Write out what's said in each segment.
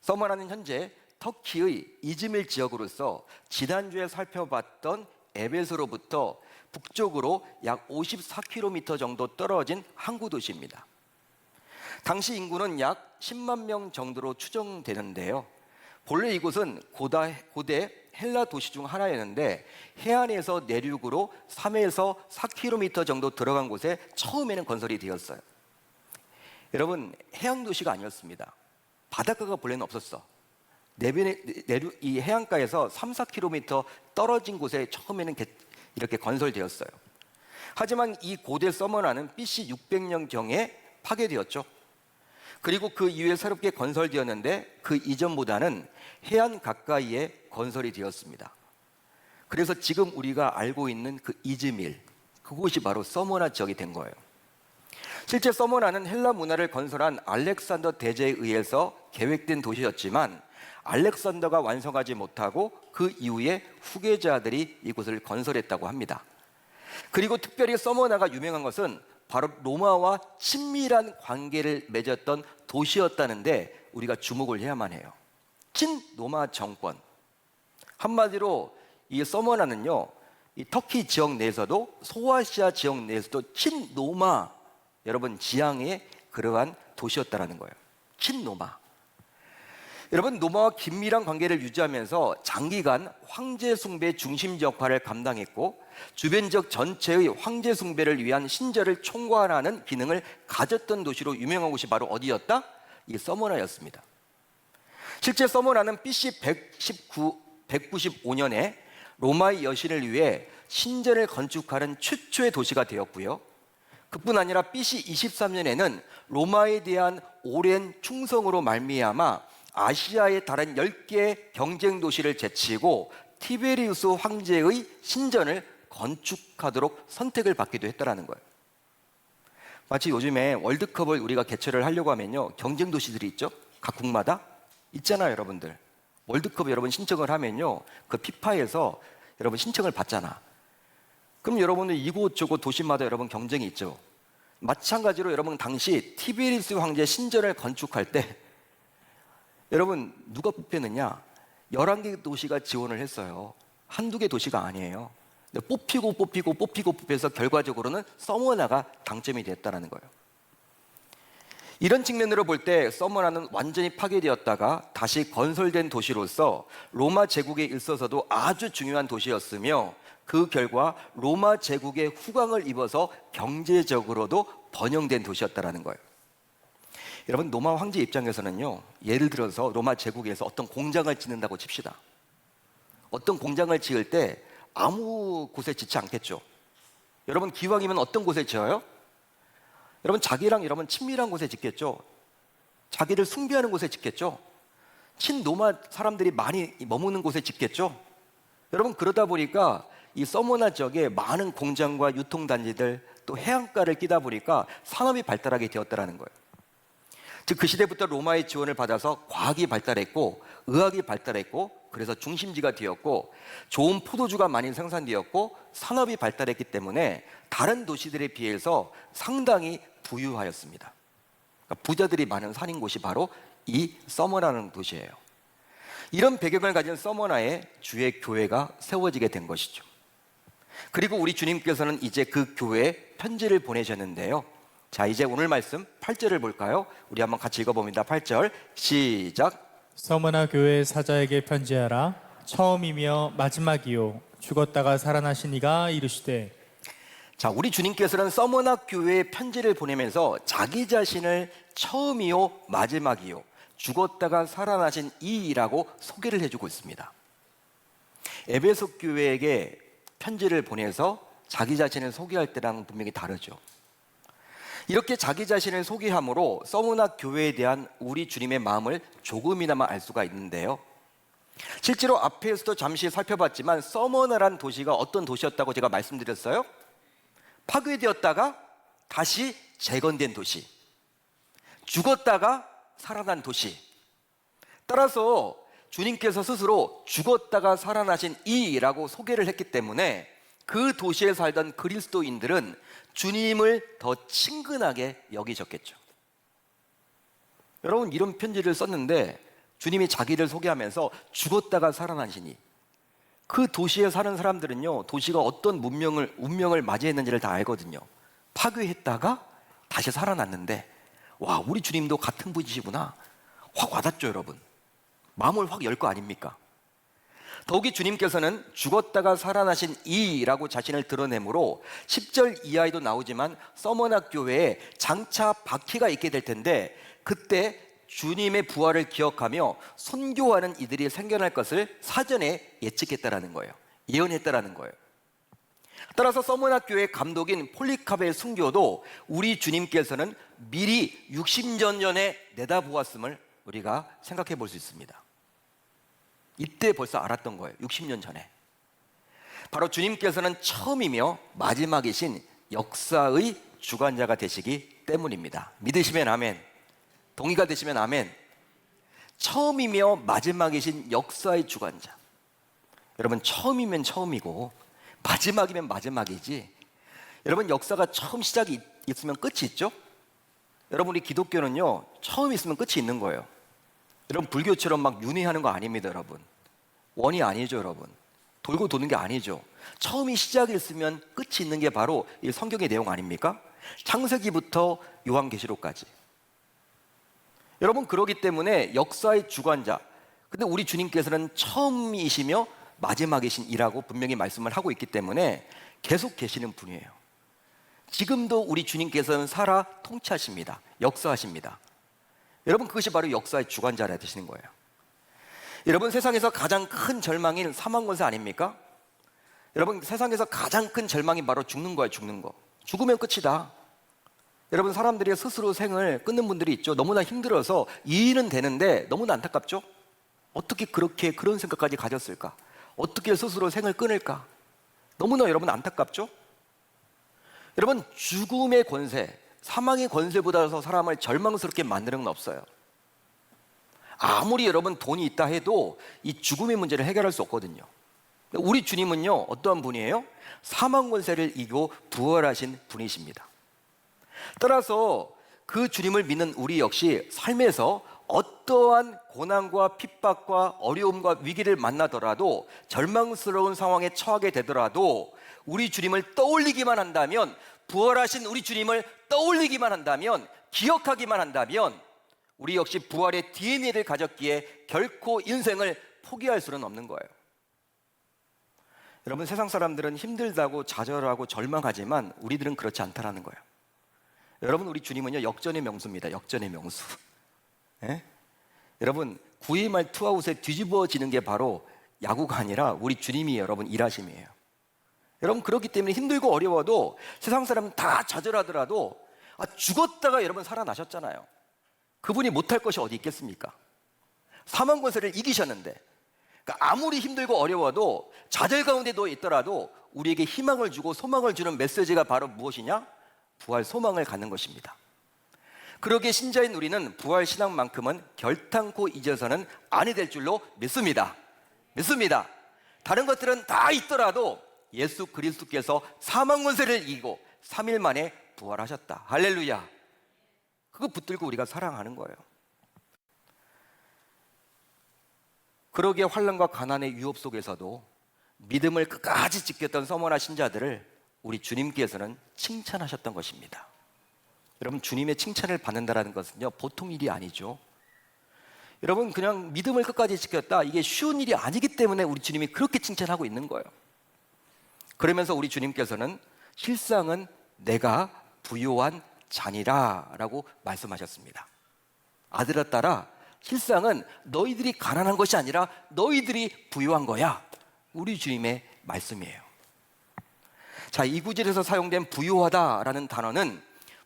서머나는 현재 터키의 이즈밀 지역으로서 지난주에 살펴봤던 에베소로부터 북쪽으로 약 54km 정도 떨어진 항구 도시입니다. 당시 인구는 약 10만 명 정도로 추정되는데요. 본래 이곳은 고대 헬라 도시 중 하나였는데 해안에서 내륙으로 3에서 4km 정도 들어간 곳에 처음에는 건설이 되었어요. 여러분, 해양 도시가 아니었습니다. 바닷가가 본래는 없었어. 내륙 이 해안가에서 3, 4km 떨어진 곳에 처음에는 이렇게 건설되었어요. 하지만 이 고대 서머나는 BC 600년경에 파괴되었죠. 그리고 그 이후에 새롭게 건설되었는데 그 이전보다는 해안 가까이에 건설이 되었습니다. 그래서 지금 우리가 알고 있는 그 이즈밀, 그곳이 바로 서머나 지역이 된 거예요. 실제 서머나는 헬라 문화를 건설한 알렉산더 대제에 의해서 계획된 도시였지만 알렉산더가 완성하지 못하고 그 이후에 후계자들이 이곳을 건설했다고 합니다. 그리고 특별히 서머나가 유명한 것은 바로 로마와 친밀한 관계를 맺었던 도시였다는데 우리가 주목을 해야만 해요. 친로마 정권. 한마디로 이 서머나는요, 이 터키 지역 내에서도 소아시아 지역 내에서도 친로마 여러분 지향의 그러한 도시였다라는 거예요. 친로마. 여러분, 로마와 긴밀한 관계를 유지하면서 장기간 황제 숭배 중심 역할을 감당했고 주변 지역 전체의 황제 숭배를 위한 신전을 총괄하는 기능을 가졌던 도시로 유명한 곳이 바로 어디였다? 이 서머나였습니다. 실제 서머나는 BC 195년에 로마의 여신을 위해 신전을 건축하는 최초의 도시가 되었고요. 그뿐 아니라 BC 23년에는 로마에 대한 오랜 충성으로 말미암아 아시아의 다른 10개의 경쟁 도시를 제치고 티베리우스 황제의 신전을 건축하도록 선택을 받기도 했다는 거예요. 마치 요즘에 월드컵을 우리가 개최를 하려고 하면요, 경쟁 도시들이 있죠? 각 국마다 있잖아요, 여러분들. 월드컵 여러분 신청을 하면요, 그 피파에서 여러분 신청을 받잖아. 그럼 여러분들 이곳저곳 도시마다 여러분 경쟁이 있죠. 마찬가지로 여러분 당시 티베리우스 황제 신전을 건축할 때 여러분 누가 뽑혔느냐? 11개 도시가 지원을 했어요. 한두 개 도시가 아니에요. 뽑혀서 결과적으로는 서머나가 당첨이 됐다는 거예요. 이런 측면으로 볼 때 서머나는 완전히 파괴되었다가 다시 건설된 도시로서 로마 제국에 있어서도 아주 중요한 도시였으며 그 결과 로마 제국의 후광을 입어서 경제적으로도 번영된 도시였다는 거예요. 여러분, 로마 황제 입장에서는요, 예를 들어서 로마 제국에서 어떤 공장을 짓는다고 칩시다. 어떤 공장을 지을 때 아무 곳에 짓지 않겠죠. 여러분, 기왕이면 어떤 곳에 지어요? 여러분, 자기랑 여러분 친밀한 곳에 짓겠죠. 자기를 숭배하는 곳에 짓겠죠. 친로마 사람들이 많이 머무는 곳에 짓겠죠. 여러분, 그러다 보니까 이 서머나 지역에 많은 공장과 유통단지들 또 해안가를 끼다 보니까 산업이 발달하게 되었다는 거예요. 즉 그 시대부터 로마의 지원을 받아서 과학이 발달했고 의학이 발달했고 그래서 중심지가 되었고 좋은 포도주가 많이 생산되었고 산업이 발달했기 때문에 다른 도시들에 비해서 상당히 부유하였습니다. 그러니까 부자들이 많은 산인 곳이 바로 이 서머나라는 도시예요. 이런 배경을 가진 서머나에 주의 교회가 세워지게 된 것이죠. 그리고 우리 주님께서는 이제 그 교회에 편지를 보내셨는데요. 자, 이제 오늘 말씀 8절을 볼까요? 우리 한번 같이 읽어봅니다. 8절 시작. 서머나 교회 사자에게 편지하라. 처음이며 마지막이요 죽었다가 살아나신 이가 이르시되. 자, 우리 주님께서는 서머나 교회에 편지를 보내면서 자기 자신을 처음이요 마지막이요 죽었다가 살아나신 이라고 소개를 해주고 있습니다. 에베소 교회에게 편지를 보내서 자기 자신을 소개할 때랑 분명히 다르죠. 이렇게 자기 자신을 소개함으로 서머나 교회에 대한 우리 주님의 마음을 조금이나마 알 수가 있는데요. 실제로 앞에서도 잠시 살펴봤지만 서머나란 도시가 어떤 도시였다고 제가 말씀드렸어요? 파괴되었다가 다시 재건된 도시, 죽었다가 살아난 도시. 따라서 주님께서 스스로 죽었다가 살아나신 이라고 소개를 했기 때문에 그 도시에 살던 그리스도인들은 주님을 더 친근하게 여기셨겠죠. 여러분, 이런 편지를 썼는데 주님이 자기를 소개하면서 죽었다가 살아나시니, 그 도시에 사는 사람들은요, 도시가 어떤 운명을 맞이했는지를 다 알거든요. 파괴했다가 다시 살아났는데, 와, 우리 주님도 같은 분이시구나. 확 와닿죠, 여러분. 마음을 확 열 거 아닙니까? 더욱이 주님께서는 죽었다가 살아나신 이라고 자신을 드러내므로 10절 이하에도 나오지만 서머나 교회에 장차 박해가 있게 될 텐데, 그때 주님의 부활을 기억하며 선교하는 이들이 생겨날 것을 사전에 예측했다라는 거예요. 예언했다라는 거예요. 따라서 서머나 교회 감독인 폴리카베의 순교도 우리 주님께서는 미리 60년 전에 내다보았음을 우리가 생각해 볼 수 있습니다. 이때 벌써 알았던 거예요. 60년 전에. 바로 주님께서는 처음이며 마지막이신 역사의 주관자가 되시기 때문입니다. 믿으시면 아멘. 동의가 되시면 아멘. 처음이며 마지막이신 역사의 주관자. 여러분, 처음이면 처음이고 마지막이면 마지막이지, 여러분, 역사가 처음 시작이 있으면 끝이 있죠? 여러분, 우리 기독교는요, 처음 있으면 끝이 있는 거예요. 여러분, 불교처럼 막 윤회하는 거 아닙니다, 여러분. 원이 아니죠, 여러분. 돌고 도는 게 아니죠. 처음이 시작이 있으면 끝이 있는 게 바로 이 성경의 내용 아닙니까? 창세기부터 요한계시록까지. 여러분, 그러기 때문에 역사의 주관자, 근데 우리 주님께서는 처음이시며 마지막이신이라고 분명히 말씀을 하고 있기 때문에 계속 계시는 분이에요. 지금도 우리 주님께서는 살아 통치하십니다. 역사하십니다. 여러분, 그것이 바로 역사의 주관자라 되시는 거예요. 여러분, 세상에서 가장 큰 절망인 사망권세 아닙니까? 여러분, 세상에서 가장 큰 절망이 바로 죽는 거예요. 죽는 거. 죽으면 끝이다. 여러분, 사람들이 스스로 생을 끊는 분들이 있죠. 너무나 힘들어서 이해는 되는데 너무나 안타깝죠? 어떻게 그렇게 그런 생각까지 가졌을까? 어떻게 스스로 생을 끊을까? 너무나 여러분 안타깝죠? 여러분, 죽음의 권세, 사망의 권세보다 더 사람을 절망스럽게 만드는 건 없어요. 아무리 여러분 돈이 있다 해도 이 죽음의 문제를 해결할 수 없거든요. 우리 주님은요, 어떠한 분이에요? 사망 권세를 이기고 부활하신 분이십니다. 따라서 그 주님을 믿는 우리 역시 삶에서 어떠한 고난과 핍박과 어려움과 위기를 만나더라도, 절망스러운 상황에 처하게 되더라도 우리 주님을 떠올리기만 한다면, 부활하신 우리 주님을 떠올리기만 한다면, 기억하기만 한다면, 우리 역시 부활의 DNA를 가졌기에 결코 인생을 포기할 수는 없는 거예요. 여러분, 세상 사람들은 힘들다고 좌절하고 절망하지만 우리들은 그렇지 않다라는 거예요. 여러분, 우리 주님은요, 역전의 명수입니다. 역전의 명수. 예? 여러분, 9회말 투아웃에 뒤집어지는 게 바로 야구가 아니라 우리 주님이 여러분 일하심이에요. 여러분, 그렇기 때문에 힘들고 어려워도 세상 사람은 다 좌절하더라도 죽었다가 여러분 살아나셨잖아요. 그분이 못할 것이 어디 있겠습니까? 사망 권세를 이기셨는데, 그러니까 아무리 힘들고 어려워도 좌절 가운데 놓여 있더라도 우리에게 희망을 주고 소망을 주는 메시지가 바로 무엇이냐? 부활 소망을 갖는 것입니다. 그러기에 신자인 우리는 부활 신앙만큼은 결탄코 잊어서는 아니 될 줄로 믿습니다. 믿습니다. 다른 것들은 다 있더라도 예수 그리스도께서 사망 권세를 이기고 3일 만에 부활하셨다. 할렐루야. 그거 붙들고 우리가 사랑하는 거예요. 그러기에 환난과 가난의 유혹 속에서도 믿음을 끝까지 지켰던 서머나 신자들을 우리 주님께서는 칭찬하셨던 것입니다. 여러분, 주님의 칭찬을 받는다는 것은요, 보통 일이 아니죠. 여러분, 그냥 믿음을 끝까지 지켰다, 이게 쉬운 일이 아니기 때문에 우리 주님이 그렇게 칭찬하고 있는 거예요. 그러면서 우리 주님께서는 실상은 내가 부요한 자니라 라고 말씀하셨습니다. 아들아 딸아, 실상은 너희들이 가난한 것이 아니라 너희들이 부요한 거야. 우리 주님의 말씀이에요. 자, 이 구절에서 사용된 부요하다라는 단어는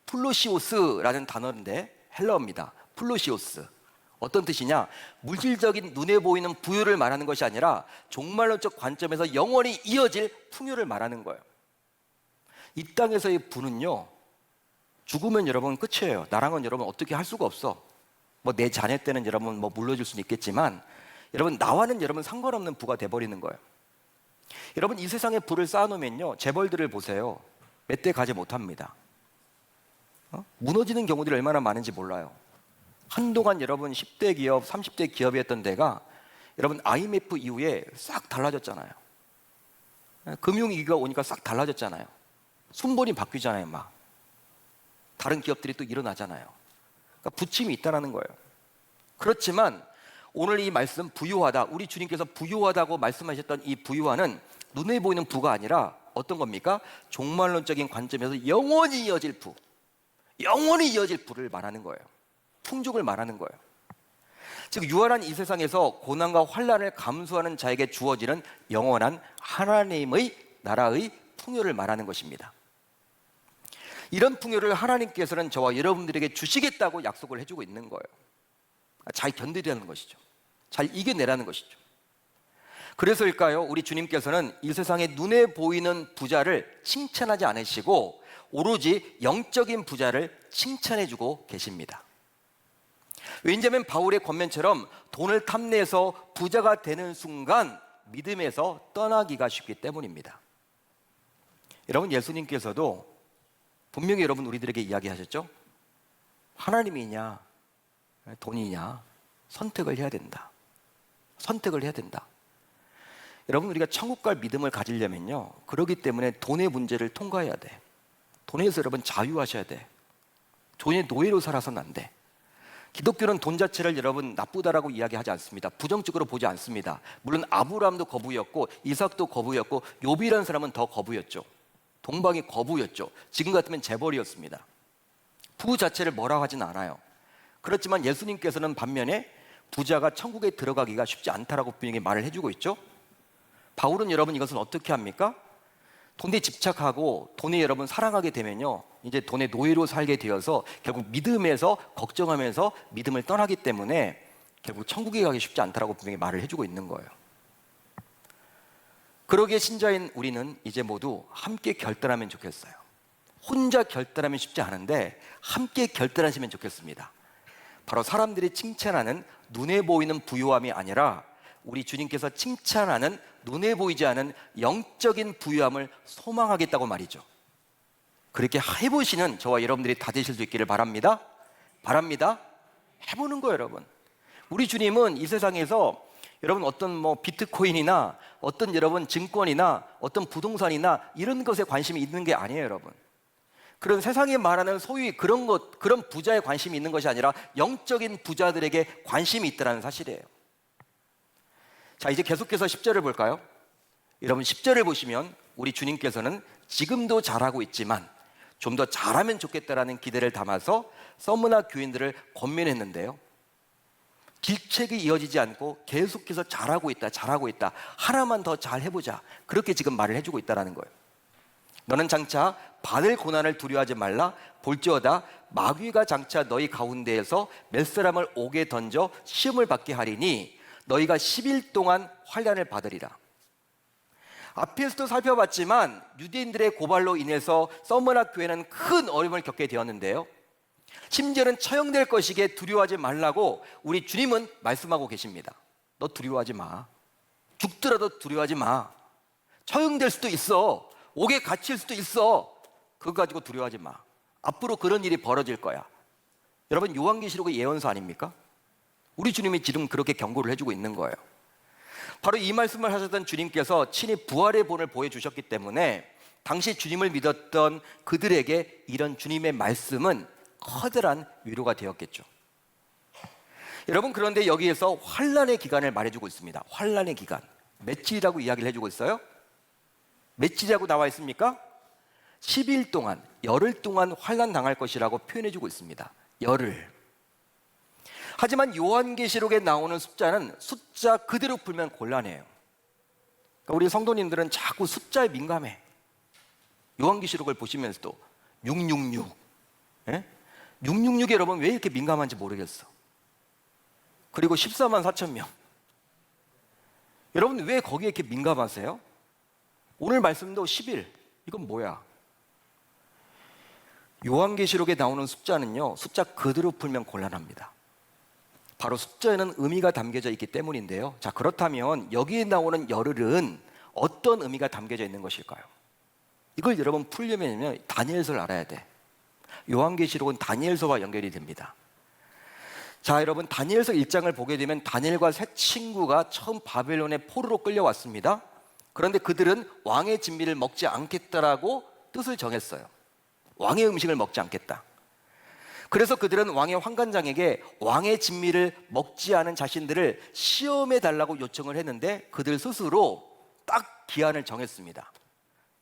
플로시오스라는 단어인데 헬라어입니다. 플로시오스. 어떤 뜻이냐? 물질적인 눈에 보이는 부요를 말하는 것이 아니라 종말론적 관점에서 영원히 이어질 풍요를 말하는 거예요. 이 땅에서의 부는요, 죽으면 여러분 끝이에요. 나랑은 여러분 어떻게 할 수가 없어. 뭐 내 자녀 때는 여러분 뭐 물러줄 수는 있겠지만, 여러분 나와는 여러분 상관없는 부가 돼버리는 거예요. 여러분, 이 세상에 부를 쌓아놓으면요, 재벌들을 보세요. 몇 대 가지 못합니다. 무너지는 경우들이 얼마나 많은지 몰라요. 한동안 여러분 10대 기업, 30대 기업이었던 데가 여러분 IMF 이후에 싹 달라졌잖아요. 금융위기가 오니까 싹 달라졌잖아요. 순번이 바뀌잖아요. 막 다른 기업들이 또 일어나잖아요. 그러니까 부침이 있다는 거예요. 그렇지만 오늘 이 말씀 부유하다, 우리 주님께서 부유하다고 말씀하셨던 이 부유화는 눈에 보이는 부가 아니라 어떤 겁니까? 종말론적인 관점에서 영원히 이어질 부, 영원히 이어질 부를 말하는 거예요. 풍족을 말하는 거예요. 즉 유한한 이 세상에서 고난과 환난을 감수하는 자에게 주어지는 영원한 하나님의 나라의 풍요를 말하는 것입니다. 이런 풍요를 하나님께서는 저와 여러분들에게 주시겠다고 약속을 해주고 있는 거예요. 잘 견디라는 것이죠. 잘 이겨내라는 것이죠. 그래서일까요? 우리 주님께서는 이 세상에 눈에 보이는 부자를 칭찬하지 않으시고 오로지 영적인 부자를 칭찬해주고 계십니다. 왜냐하면 바울의 권면처럼 돈을 탐내서 부자가 되는 순간 믿음에서 떠나기가 쉽기 때문입니다. 여러분, 예수님께서도 분명히 여러분 우리들에게 이야기하셨죠? 하나님이냐 돈이냐 선택을 해야 된다. 선택을 해야 된다. 여러분, 우리가 천국 갈 믿음을 가지려면요, 그렇기 때문에 돈의 문제를 통과해야 돼. 돈에서 여러분 자유하셔야 돼. 돈의 노예로 살아서는 안 돼. 기독교는 돈 자체를 여러분 나쁘다라고 이야기하지 않습니다. 부정적으로 보지 않습니다. 물론 아브라함도 거부였고 이삭도 거부였고 욥이라는 사람은 더 거부였죠. 동방이 거부였죠. 지금 같으면 재벌이었습니다. 부 자체를 뭐라고 하진 않아요. 그렇지만 예수님께서는 반면에 부자가 천국에 들어가기가 쉽지 않다라고 분명히 말을 해주고 있죠. 바울은 여러분 이것은 어떻게 합니까? 돈에 집착하고 돈에 여러분 사랑하게 되면요, 이제 돈의 노예로 살게 되어서 결국 믿음에서 걱정하면서 믿음을 떠나기 때문에 결국 천국에 가기 쉽지 않다라고 분명히 말을 해주고 있는 거예요. 그러기에 신자인 우리는 이제 모두 함께 결단하면 좋겠어요. 혼자 결단하면 쉽지 않은데 함께 결단하시면 좋겠습니다. 바로 사람들이 칭찬하는 눈에 보이는 부유함이 아니라 우리 주님께서 칭찬하는 눈에 보이지 않은 영적인 부유함을 소망하겠다고 말이죠. 그렇게 해보시는 저와 여러분들이 다 되실 수 있기를 바랍니다. 바랍니다. 해보는 거예요, 여러분. 우리 주님은 이 세상에서 여러분 어떤 비트코인이나 어떤 여러분 증권이나 어떤 부동산이나 이런 것에 관심이 있는 게 아니에요, 여러분. 그런 세상에 말하는 소위 그런 부자에 관심이 있는 것이 아니라 영적인 부자들에게 관심이 있다는 사실이에요. 자, 이제 계속해서 10절을 볼까요? 여러분 10절을 보시면 우리 주님께서는 지금도 잘하고 있지만 좀 더 잘하면 좋겠다라는 기대를 담아서 서머나 교인들을 권면했는데요, 질책이 이어지지 않고 계속해서 잘하고 있다, 잘하고 있다, 하나만 더 잘 해보자, 그렇게 지금 말을 해주고 있다는 거예요. 너는 장차 받을 고난을 두려워하지 말라. 볼지어다 마귀가 장차 너희 가운데에서 몇 사람을 옥에 던져 시험을 받게 하리니 너희가 10일 동안 환난을 받으리라. 앞에서도 살펴봤지만 유대인들의 고발로 인해서 서머나 교회는 큰 어려움을 겪게 되었는데요, 심지어는 처형될 것이기에 두려워하지 말라고 우리 주님은 말씀하고 계십니다. 너 두려워하지 마. 죽더라도 두려워하지 마. 처형될 수도 있어. 옥에 갇힐 수도 있어. 그거 가지고 두려워하지 마. 앞으로 그런 일이 벌어질 거야. 여러분, 요한계시록의 예언서 아닙니까? 우리 주님이 지금 그렇게 경고를 해주고 있는 거예요. 바로 이 말씀을 하셨던 주님께서 친히 부활의 본을 보여주셨기 때문에 당시 주님을 믿었던 그들에게 이런 주님의 말씀은 커다란 위로가 되었겠죠. 여러분, 그런데 여기에서 환난의 기간을 말해주고 있습니다. 환난의 기간. 며칠이라고 이야기를 해주고 있어요? 며칠이라고 나와 있습니까? 10일 동안, 열흘 동안 환난 당할 것이라고 표현해주고 있습니다. 열흘. 하지만 요한계시록에 나오는 숫자는 숫자 그대로 풀면 곤란해요. 그러니까 우리 성도님들은 자꾸 숫자에 민감해. 요한계시록을 보시면서도 666, 666에 여러분 왜 이렇게 민감한지 모르겠어. 그리고 14만 4천 명. 여러분 왜 거기에 이렇게 민감하세요? 오늘 말씀도 10일. 이건 뭐야? 요한계시록에 나오는 숫자는요, 숫자 그대로 풀면 곤란합니다. 바로 숫자에는 의미가 담겨져 있기 때문인데요. 자, 그렇다면 여기에 나오는 열흘은 어떤 의미가 담겨져 있는 것일까요? 이걸 여러분 풀려면 다니엘서를 알아야 돼. 요한계시록은 다니엘서와 연결이 됩니다. 자, 여러분, 다니엘서 1장을 보게 되면 다니엘과 세 친구가 처음 바벨론의 포로로 끌려왔습니다. 그런데 그들은 왕의 진미를 먹지 않겠다라고 뜻을 정했어요. 왕의 음식을 먹지 않겠다. 그래서 그들은 왕의 환관장에게 왕의 진미를 먹지 않은 자신들을 시험해 달라고 요청을 했는데 그들 스스로 딱 기한을 정했습니다.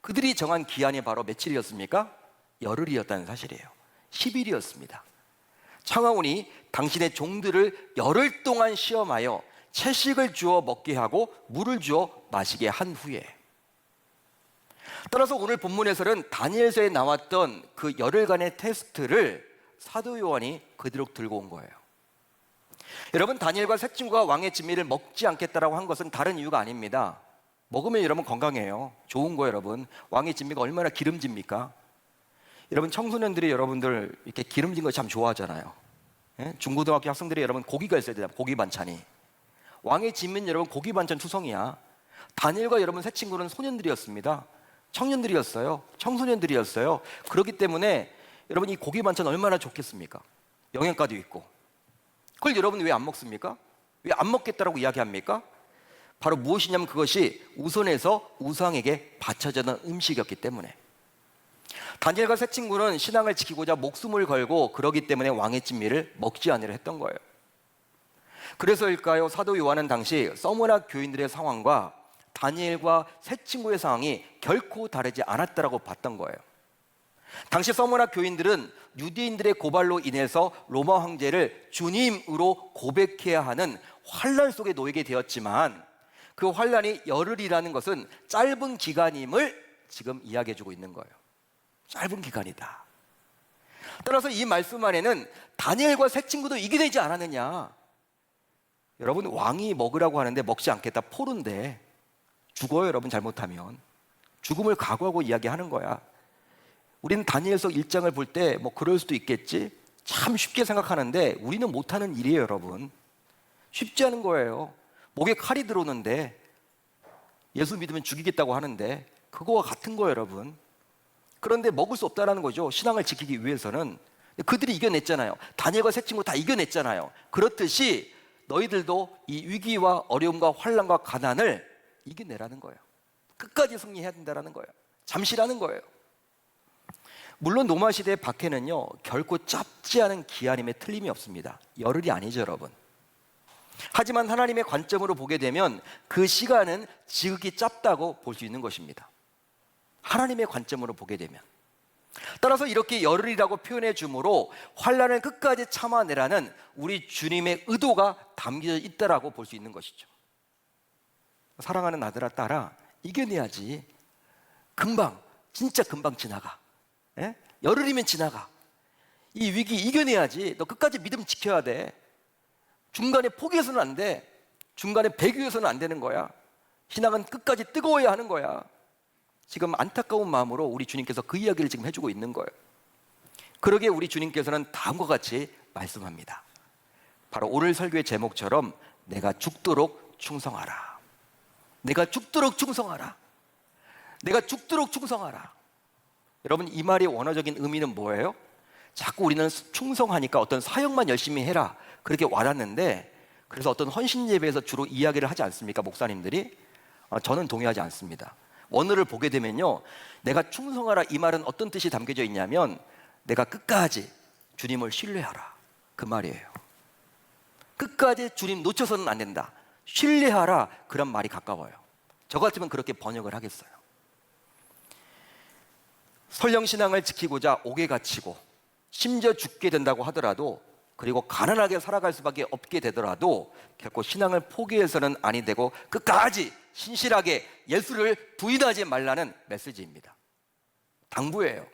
그들이 정한 기한이 바로 며칠이었습니까? 열흘이었다는 사실이에요. 10일이었습니다. 창하온이 당신의 종들을 열흘 동안 시험하여 채식을 주어 먹게 하고 물을 주어 마시게 한 후에, 따라서 오늘 본문에서는 다니엘서에 나왔던 그 열흘간의 테스트를 사도 요한이 그대로 들고 온 거예요. 여러분, 다니엘과 세 친구가 왕의 진미를 먹지 않겠다라고 한 것은 다른 이유가 아닙니다. 먹으면 여러분 건강해요. 좋은 거예요. 여러분, 왕의 진미가 얼마나 기름집니까? 여러분, 청소년들이 여러분들 이렇게 기름진 거 참 좋아하잖아요. 예? 중고등학교 학생들이 여러분 고기가 있어야 돼요. 고기 반찬이. 왕의 진미는 여러분 고기 반찬 투성이야. 다니엘과 여러분 세 친구는 소년들이었습니다. 청년들이었어요. 청소년들이었어요. 그렇기 때문에 여러분 이 고기 반찬 얼마나 좋겠습니까? 영양가도 있고. 그걸 여러분 왜 안 먹습니까? 왜 안 먹겠다라고 이야기합니까? 바로 무엇이냐면 그것이 우선에서 우상에게 바쳐지는 음식이었기 때문에. 다니엘과 세 친구는 신앙을 지키고자 목숨을 걸고 그러기 때문에 왕의 진미를 먹지 않으려 했던 거예요. 그래서일까요? 사도 요한은 당시 서머나 교인들의 상황과 다니엘과 세 친구의 상황이 결코 다르지 않았다라고 봤던 거예요. 당시 서머나 교인들은 유대인들의 고발로 인해서 로마 황제를 주님으로 고백해야 하는 환난 속에 놓이게 되었지만 그 환난이 열흘이라는 것은 짧은 기간임을 지금 이야기해주고 있는 거예요. 짧은 기간이다. 따라서 이 말씀 안에는 다니엘과 세 친구도 이겨내지 않았느냐. 여러분, 왕이 먹으라고 하는데 먹지 않겠다. 포로인데 죽어요. 여러분, 잘못하면 죽음을 각오하고 이야기하는 거야. 우리는 다니엘서 1장을 볼 때 뭐 그럴 수도 있겠지, 참 쉽게 생각하는데 우리는 못하는 일이에요. 여러분, 쉽지 않은 거예요. 목에 칼이 들어오는데 예수 믿으면 죽이겠다고 하는데 그거와 같은 거예요. 여러분, 그런데 먹을 수 없다는 거죠. 신앙을 지키기 위해서는. 그들이 이겨냈잖아요. 다니엘과 세 친구 다 이겨냈잖아요. 그렇듯이 너희들도 이 위기와 어려움과 환난과 가난을 이겨내라는 거예요. 끝까지 승리해야 된다는 거예요. 잠시라는 거예요. 물론 로마 시대의 박해는요 결코 짧지 않은 기한임에 틀림이 없습니다. 열흘이 아니죠, 여러분. 하지만 하나님의 관점으로 보게 되면 그 시간은 지극히 짧다고 볼 수 있는 것입니다. 하나님의 관점으로 보게 되면. 따라서 이렇게 열흘이라고 표현해 주므로 환난을 끝까지 참아내라는 우리 주님의 의도가 담겨져 있다라고 볼 수 있는 것이죠. 사랑하는 아들아, 딸아, 이겨내야지. 금방, 진짜 금방 지나가. 예? 열흘이면 지나가. 이 위기 이겨내야지. 너 끝까지 믿음 지켜야 돼. 중간에 포기해서는 안 돼. 중간에 배교해서는 안 되는 거야. 신앙은 끝까지 뜨거워야 하는 거야. 지금 안타까운 마음으로 우리 주님께서 그 이야기를 지금 해주고 있는 거예요. 그러기에 우리 주님께서는 다음과 같이 말씀합니다. 바로 오늘 설교의 제목처럼 내가 죽도록 충성하라. 내가 죽도록 충성하라. 내가 죽도록 충성하라. 여러분, 이 말의 원어적인 의미는 뭐예요? 자꾸 우리는 충성하니까 어떤 사역만 열심히 해라 그렇게 와닿는데, 그래서 어떤 헌신 예배에서 주로 이야기를 하지 않습니까, 목사님들이? 저는 동의하지 않습니다. 원어를 보게 되면요, 내가 충성하라 이 말은 어떤 뜻이 담겨져 있냐면 내가 끝까지 주님을 신뢰하라 그 말이에요. 끝까지 주님 놓쳐서는 안 된다. 신뢰하라, 그런 말이 가까워요. 저 같으면 그렇게 번역을 하겠어요. 설령신앙을 지키고자 옥에 갇히고 심지어 죽게 된다고 하더라도, 그리고 가난하게 살아갈 수밖에 없게 되더라도 결코 신앙을 포기해서는 아니 되고 끝까지 신실하게 예수를 부인하지 말라는 메시지입니다. 당부예요.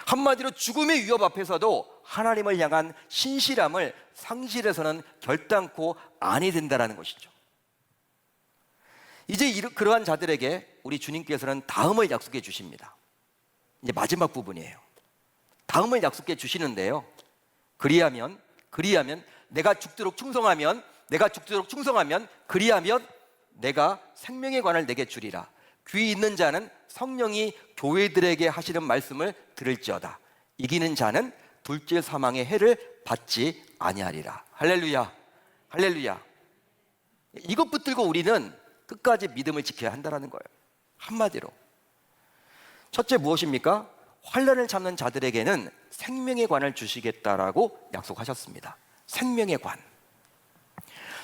한마디로 죽음의 위협 앞에서도 하나님을 향한 신실함을 상실해서는 결단코 아니 된다라는 것이죠. 이제 그러한 자들에게 우리 주님께서는 다음을 약속해 주십니다. 이제 마지막 부분이에요. 다음을 약속해 주시는데요, 그리하면 내가 죽도록 충성하면 그리하면 내가 생명의 관을 내게 주리라. 귀 있는 자는 성령이 교회들에게 하시는 말씀을 들을지어다. 이기는 자는 둘째 사망의 해를 받지 아니하리라. 할렐루야. 할렐루야. 이것 붙들고 우리는 끝까지 믿음을 지켜야 한다는 거예요. 한마디로. 첫째 무엇입니까? 환난을 참는 자들에게는 생명의 관을 주시겠다라고 약속하셨습니다. 생명의 관.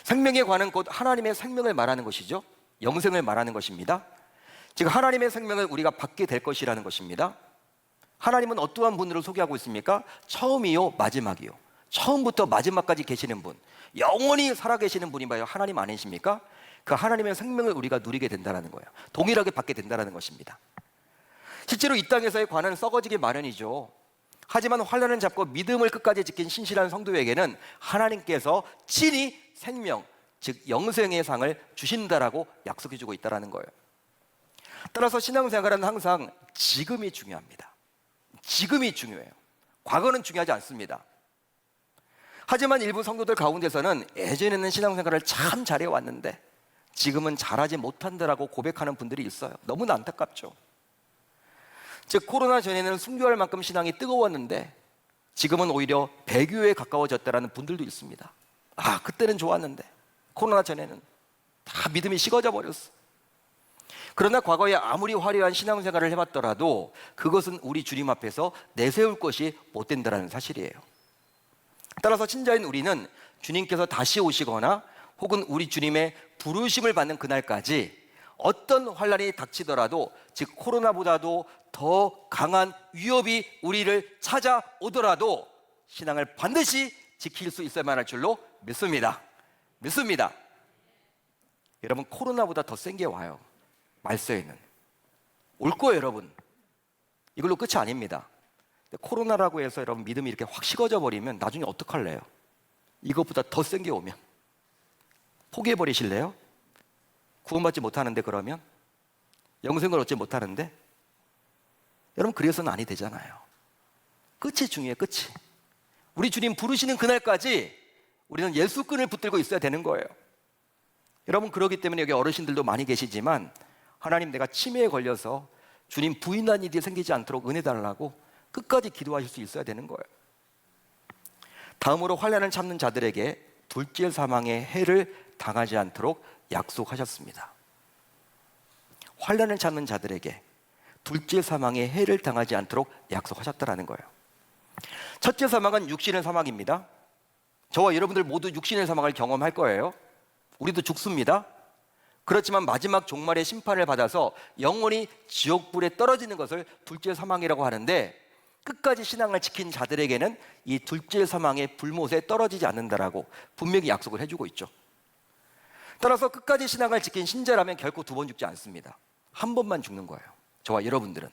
생명의 관은 곧 하나님의 생명을 말하는 것이죠. 영생을 말하는 것입니다. 즉 하나님의 생명을 우리가 받게 될 것이라는 것입니다. 하나님은 어떠한 분으로 소개하고 있습니까? 처음이요 마지막이요. 처음부터 마지막까지 계시는 분, 영원히 살아계시는 분이 바로 하나님 아니십니까? 그 하나님의 생명을 우리가 누리게 된다는 거예요. 동일하게 받게 된다는 것입니다. 실제로 이 땅에서의 관은 썩어지기 마련이죠. 하지만 환난을 잡고 믿음을 끝까지 지킨 신실한 성도에게는 하나님께서 친히 생명, 즉 영생의 상을 주신다라고 약속해주고 있다는 거예요. 따라서 신앙생활은 항상 지금이 중요합니다. 지금이 중요해요. 과거는 중요하지 않습니다. 하지만 일부 성도들 가운데서는 예전에는 신앙생활을 참 잘해왔는데 지금은 잘하지 못한다라고 고백하는 분들이 있어요. 너무나 안타깝죠. 즉 코로나 전에는 순교할 만큼 신앙이 뜨거웠는데 지금은 오히려 배교에 가까워졌다라는 분들도 있습니다. 아, 그때는 좋았는데 코로나 전에는 다 믿음이 식어져 버렸어. 그러나 과거에 아무리 화려한 신앙생활을 해봤더라도 그것은 우리 주님 앞에서 내세울 것이 못 된다는 사실이에요. 따라서 신자인 우리는 주님께서 다시 오시거나 혹은 우리 주님의 부르심을 받는 그날까지 어떤 환난이 닥치더라도 즉 코로나보다도 더 강한 위협이 우리를 찾아오더라도 신앙을 반드시 지킬 수 있어야만 할 줄로 믿습니다. 믿습니다. 여러분 코로나보다 더 센 게 와요. 말세에는 올 거예요. 여러분 이걸로 끝이 아닙니다. 코로나라고 해서 여러분 믿음이 이렇게 확 식어져 버리면 나중에 어떡할래요? 이것보다 더 센 게 오면 포기해 버리실래요? 구원받지 못하는데 그러면 영생을 얻지 못하는데 여러분 그래서는 아니 되잖아요. 끝이 중요해요. 끝이. 우리 주님 부르시는 그날까지 우리는 예수 끈을 붙들고 있어야 되는 거예요. 여러분 그러기 때문에 여기 어르신들도 많이 계시지만 하나님 내가 치매에 걸려서 주님 부인한 일이 생기지 않도록 은혜 달라고 끝까지 기도하실 수 있어야 되는 거예요. 다음으로 환난을 참는 자들에게 둘째 사망의 해를 당하지 않도록 약속하셨습니다. 환난을 참는 자들에게 둘째 사망의 해를 당하지 않도록 약속하셨다라는 거예요. 첫째 사망은 육신의 사망입니다. 저와 여러분들 모두 육신의 사망을 경험할 거예요. 우리도 죽습니다. 그렇지만 마지막 종말의 심판을 받아서 영원히 지옥불에 떨어지는 것을 둘째 사망이라고 하는데 끝까지 신앙을 지킨 자들에게는 이 둘째 사망의 불못에 떨어지지 않는다라고 분명히 약속을 해주고 있죠. 따라서 끝까지 신앙을 지킨 신자라면 결코 두 번 죽지 않습니다. 한 번만 죽는 거예요. 저와 여러분들은.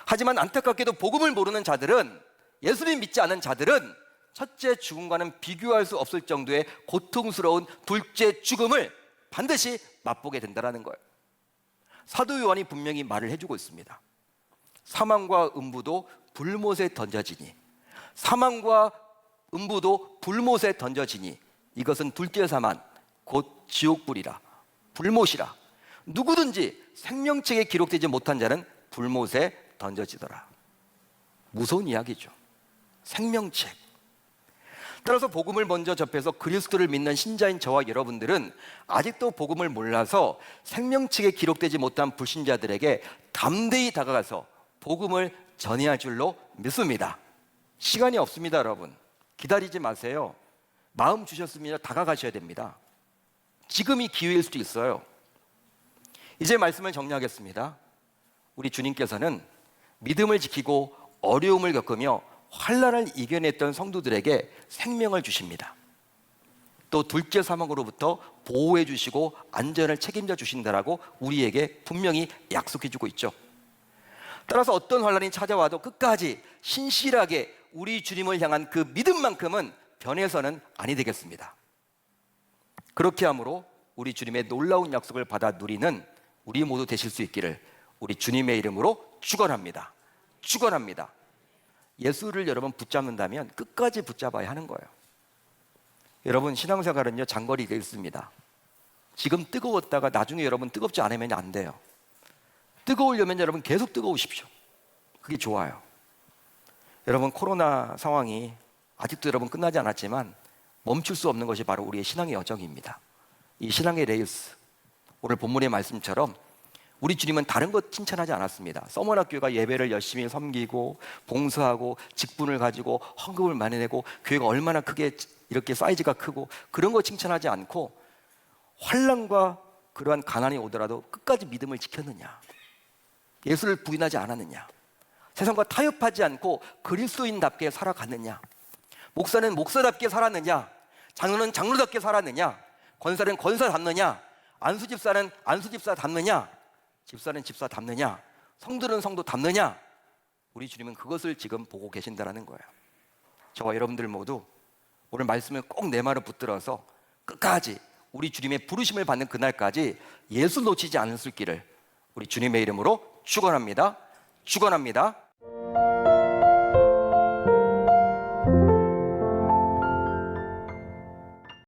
하지만 안타깝게도 복음을 모르는 자들은, 예수님 믿지 않은 자들은 첫째 죽음과는 비교할 수 없을 정도의 고통스러운 둘째 죽음을 반드시 맛보게 된다는 거예요. 사도 요한이 분명히 말을 해주고 있습니다. 사망과 음부도 불못에 던져지니, 사망과 음부도 불못에 던져지니 이것은 둘째 사망 곧 지옥불이라, 불못이라. 누구든지 생명책에 기록되지 못한 자는 불못에 던져지더라. 무서운 이야기죠. 생명책. 따라서 복음을 먼저 접해서 그리스도를 믿는 신자인 저와 여러분들은 아직도 복음을 몰라서 생명책에 기록되지 못한 불신자들에게 담대히 다가가서 복음을 전해야 할 줄로 믿습니다. 시간이 없습니다. 여러분 기다리지 마세요. 마음 주셨으면 다가가셔야 됩니다. 지금이 기회일 수도 있어요. 이제 말씀을 정리하겠습니다. 우리 주님께서는 믿음을 지키고 어려움을 겪으며 환난을 이겨냈던 성도들에게 생명을 주십니다. 또 둘째 사망으로부터 보호해 주시고 안전을 책임져 주신다라고 우리에게 분명히 약속해 주고 있죠. 따라서 어떤 환난이 찾아와도 끝까지 신실하게 우리 주님을 향한 그 믿음만큼은 변해서는 아니 되겠습니다. 그렇게 함으로 우리 주님의 놀라운 약속을 받아 누리는 우리 모두 되실 수 있기를 우리 주님의 이름으로 축원합니다. 축원합니다. 예수를 여러분 붙잡는다면 끝까지 붙잡아야 하는 거예요. 여러분 신앙생활은요 장거리가 있습니다. 지금 뜨거웠다가 나중에 여러분 뜨겁지 않으면 안 돼요. 뜨거우려면 여러분 계속 뜨거우십시오. 그게 좋아요. 여러분 코로나 상황이 아직도 여러분 끝나지 않았지만 멈출 수 없는 것이 바로 우리의 신앙의 여정입니다. 이 신앙의 레이스, 오늘 본문의 말씀처럼 우리 주님은 다른 것 칭찬하지 않았습니다. 서머학교가 예배를 열심히 섬기고 봉사하고 직분을 가지고 헌금을 많이 내고 교회가 얼마나 크게 이렇게 사이즈가 크고 그런 거 칭찬하지 않고 환난과 그러한 가난이 오더라도 끝까지 믿음을 지켰느냐, 예수를 부인하지 않았느냐, 세상과 타협하지 않고 그리스도인답게 살아갔느냐, 목사는 목사답게 살았느냐, 장로는 장로답게 살았느냐, 권사는 권사답느냐, 안수집사는 안수집사답느냐, 집사는 집사답느냐, 성도는 성도답느냐, 우리 주님은 그것을 지금 보고 계신다는 거예요. 저와 여러분들 모두 오늘 말씀을 꼭 내 말을 붙들어서 끝까지 우리 주님의 부르심을 받는 그날까지 예수 놓치지 않을 수 있기를 우리 주님의 이름으로 축원합니다. 축원합니다.